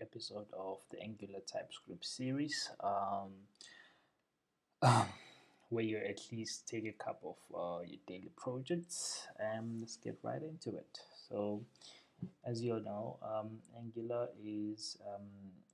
episode of the Angular TypeScript series, where you at least take a cup of your daily projects, and let's get right into it. So, as you all know, Angular is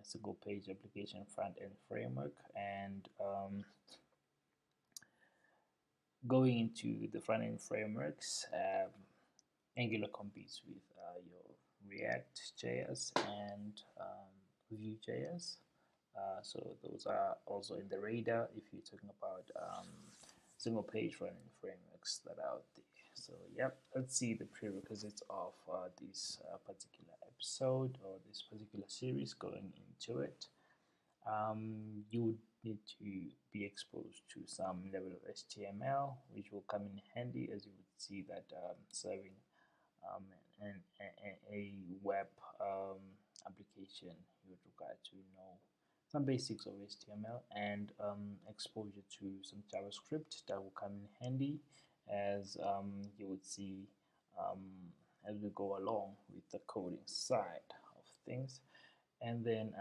a single page application front end framework, and going into the front end frameworks, Angular competes with your React.js and Vue.js. So those are also in the radar if you're talking about single page front end frameworks that are out there. So yep, let's see the prerequisites of this particular episode or this particular series going into it. You would need to be exposed to some level of HTML, which will come in handy, as you would see that serving um, a web application, you would require to know some basics of HTML and exposure to some JavaScript that will come in handy, as you would see um, as we go along with the coding side of things. And then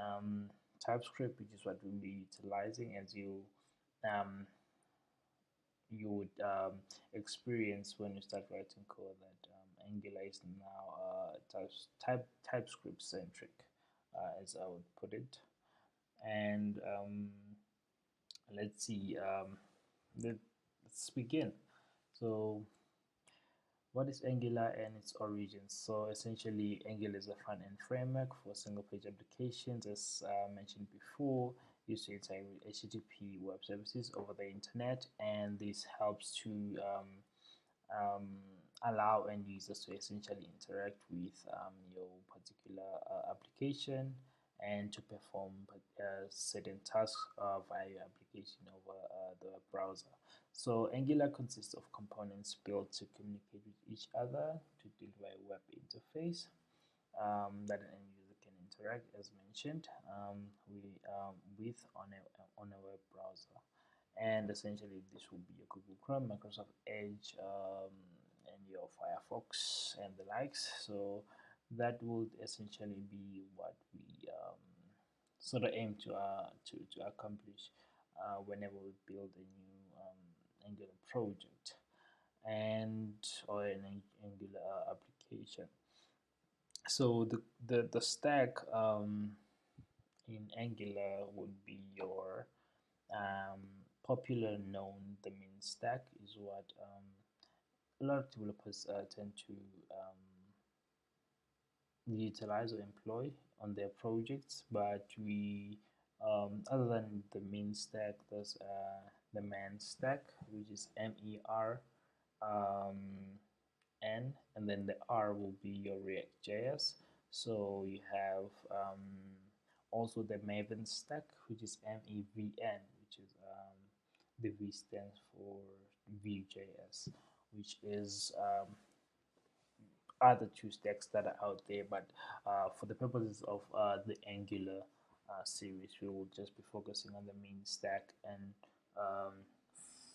TypeScript, which is what we'll be utilizing, as um, you would experience when you start writing code that Angular is now TypeScript centric, as I would put it. And let's see, let's begin. So, what is Angular and its origins? So essentially, Angular is a front-end framework for single-page applications, as mentioned before, used to integrate with HTTP web services over the internet, and this helps to um, allow end users to essentially interact with your particular application and to perform certain tasks via your application over the web browser. So Angular consists of components built to communicate with each other to deliver a web interface that an end user can interact, as mentioned, with on a web browser. And essentially, this will be your Google Chrome, Microsoft Edge, and your Firefox and the likes. So that would essentially be what we sort of aim to accomplish whenever we build a new Angular project and or an Angular application. So the stack in Angular would be your um, popular known the main stack is what a lot of developers tend to utilize or employ on their projects, but we other than the main stack, there's the man stack, which is MER um, N, and then the R will be your React.js. So you have also the Maven stack, which is MEVN, which is the V stands for Vue.js, which is other two stacks that are out there. But for the purposes of the Angular series, we will just be focusing on the main stack and um,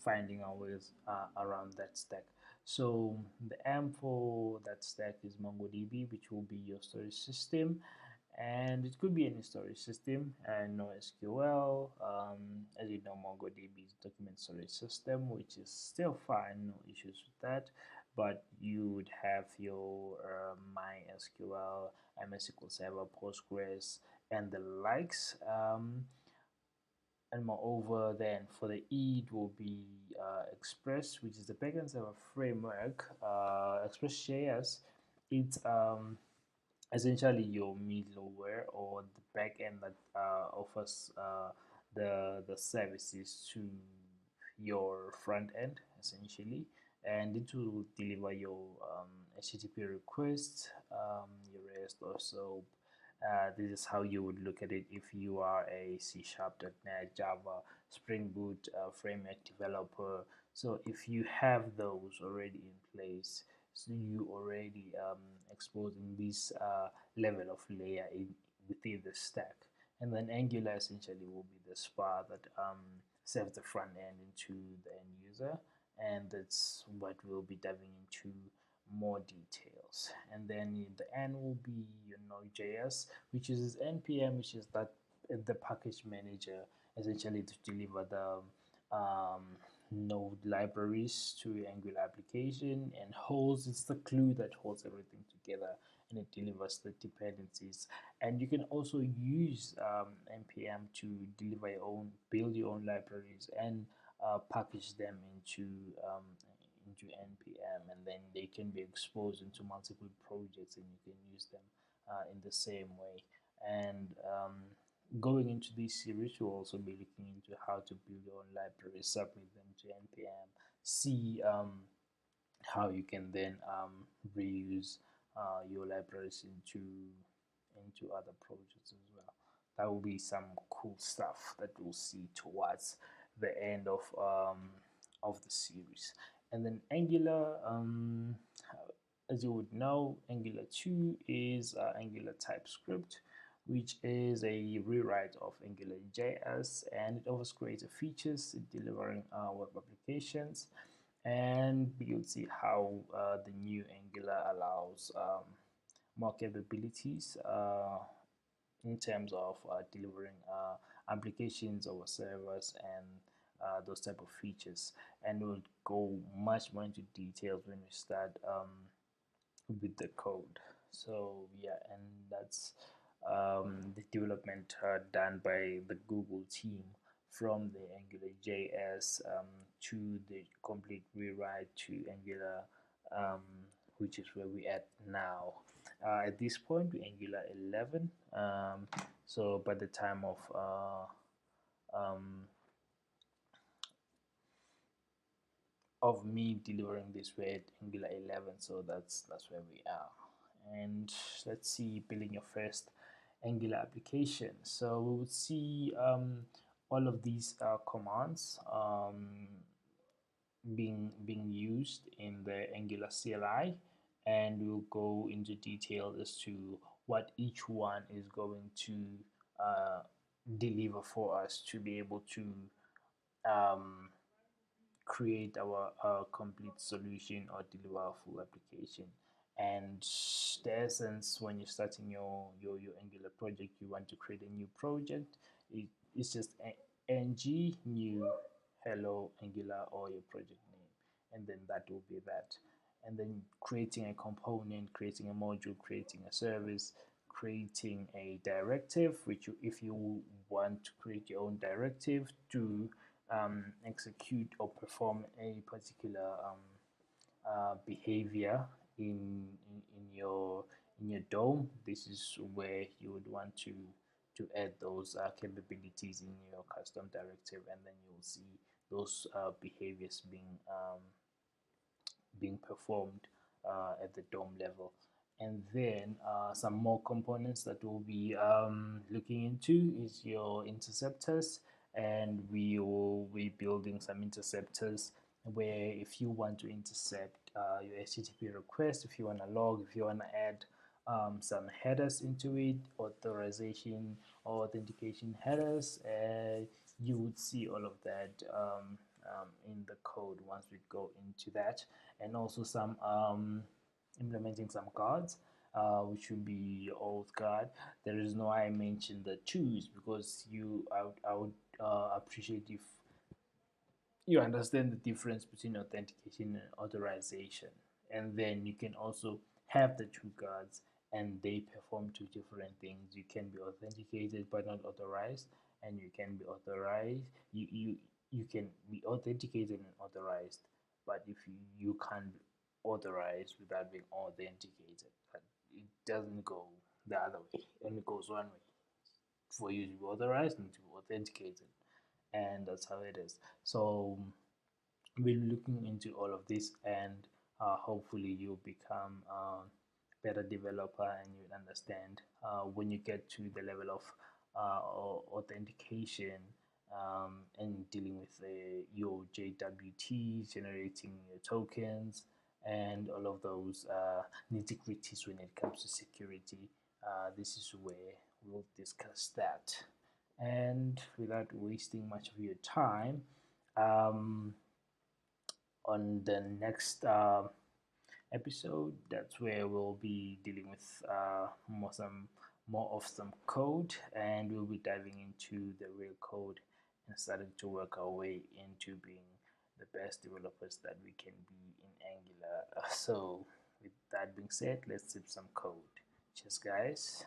finding our ways around that stack. So the M for that stack is MongoDB, which will be your storage system, and it could be any storage system and NoSQL. As you know, MongoDB is a document storage system, which is still fine, no issues with that. But you would have your MySQL, MySQL Server, Postgres, and the likes. And moreover, then for the E, it will be Express, which is the backend server framework. Express.js, it's essentially your middleware or the backend that offers the services to your front end, essentially, and it will deliver your HTTP requests, your REST also. This is how you would look at it if you are a C Sharp.net, Java, Spring Boot framework developer. So if you have those already in place, so you already exposing this level of layer within the stack. And then Angular essentially will be the spa that serves the front end into the end user. And that's what we'll be diving into more details. And then in the end will be your Node.js, which uses npm, which is that the package manager, essentially to deliver the node libraries to your Angular application, and holds, it's the glue that holds everything together, and it delivers the dependencies. And you can also use npm to deliver your own, build your own libraries, and package them into npm, and then they can be exposed into multiple projects, and you can use them in the same way. And going into this series, we'll also be looking into how to build your own libraries, submit them to npm, see how you can then reuse your libraries into other projects as well. That will be some cool stuff that we'll see towards the end of the series. And then Angular, as you would know, Angular 2 is Angular TypeScript, which is a rewrite of Angular JS, and it offers greater features delivering web applications. And you'll see how the new Angular allows more capabilities in terms of delivering applications over servers and those type of features. And we'll go much more into details when we start with the code. So yeah, and that's the development done by the Google team, from the Angular JS to the complete rewrite to Angular, um, which is where we're at now. At this point, we're Angular 11. So by the time of me delivering this, we're at Angular 11. So that's where we are. And let's see, building your first Angular application. So we would see all of these commands being used in the Angular CLI, and we'll go into detail as to what each one is going to uh, deliver for us to be able to um, create our complete solution or deliver a full application. And the essence, when you're starting your Angular project, you want to create a new project, it's just ng new hello Angular or your project name, and then that will be that. And then creating a component, creating a module, creating a service, creating a directive, which if you want to create your own directive to execute or perform a particular behavior in your DOM, this is where you would want to add those capabilities in your custom directive, and then you'll see those behaviors being performed at the DOM level. And then some more components that we'll be looking into is your interceptors, and we will be building some interceptors where if you want to intercept your HTTP request, if you want to log, if you want to add some headers into it, authorization or authentication headers, you would see all of that in the code once we go into that. And also some implementing some guards, which will be your old guard. There is no, I mentioned the twos because I would appreciate if you understand the difference between authentication and authorization. And then you can also have the two guards, and they perform two different things. You can be authenticated but not authorized, and you can be authorized. You can be authenticated and authorized, but if you can't be authorized without being authenticated, but it doesn't go the other way. It only goes one way, for you to be authorized and to be authenticated, and that's how it is. So we're looking into all of this, and hopefully you'll become a better developer, and you understand when you get to the level of authentication and dealing with your JWT, generating your tokens, and all of those nitty-gritties when it comes to security. This is where we'll discuss that. And without wasting much of your time, on the next episode, that's where we'll be dealing with more of some code, and we'll be diving into the real code and starting to work our way into being the best developers that we can be in Angular. So, with that being said, let's sip some code. Cheers, guys.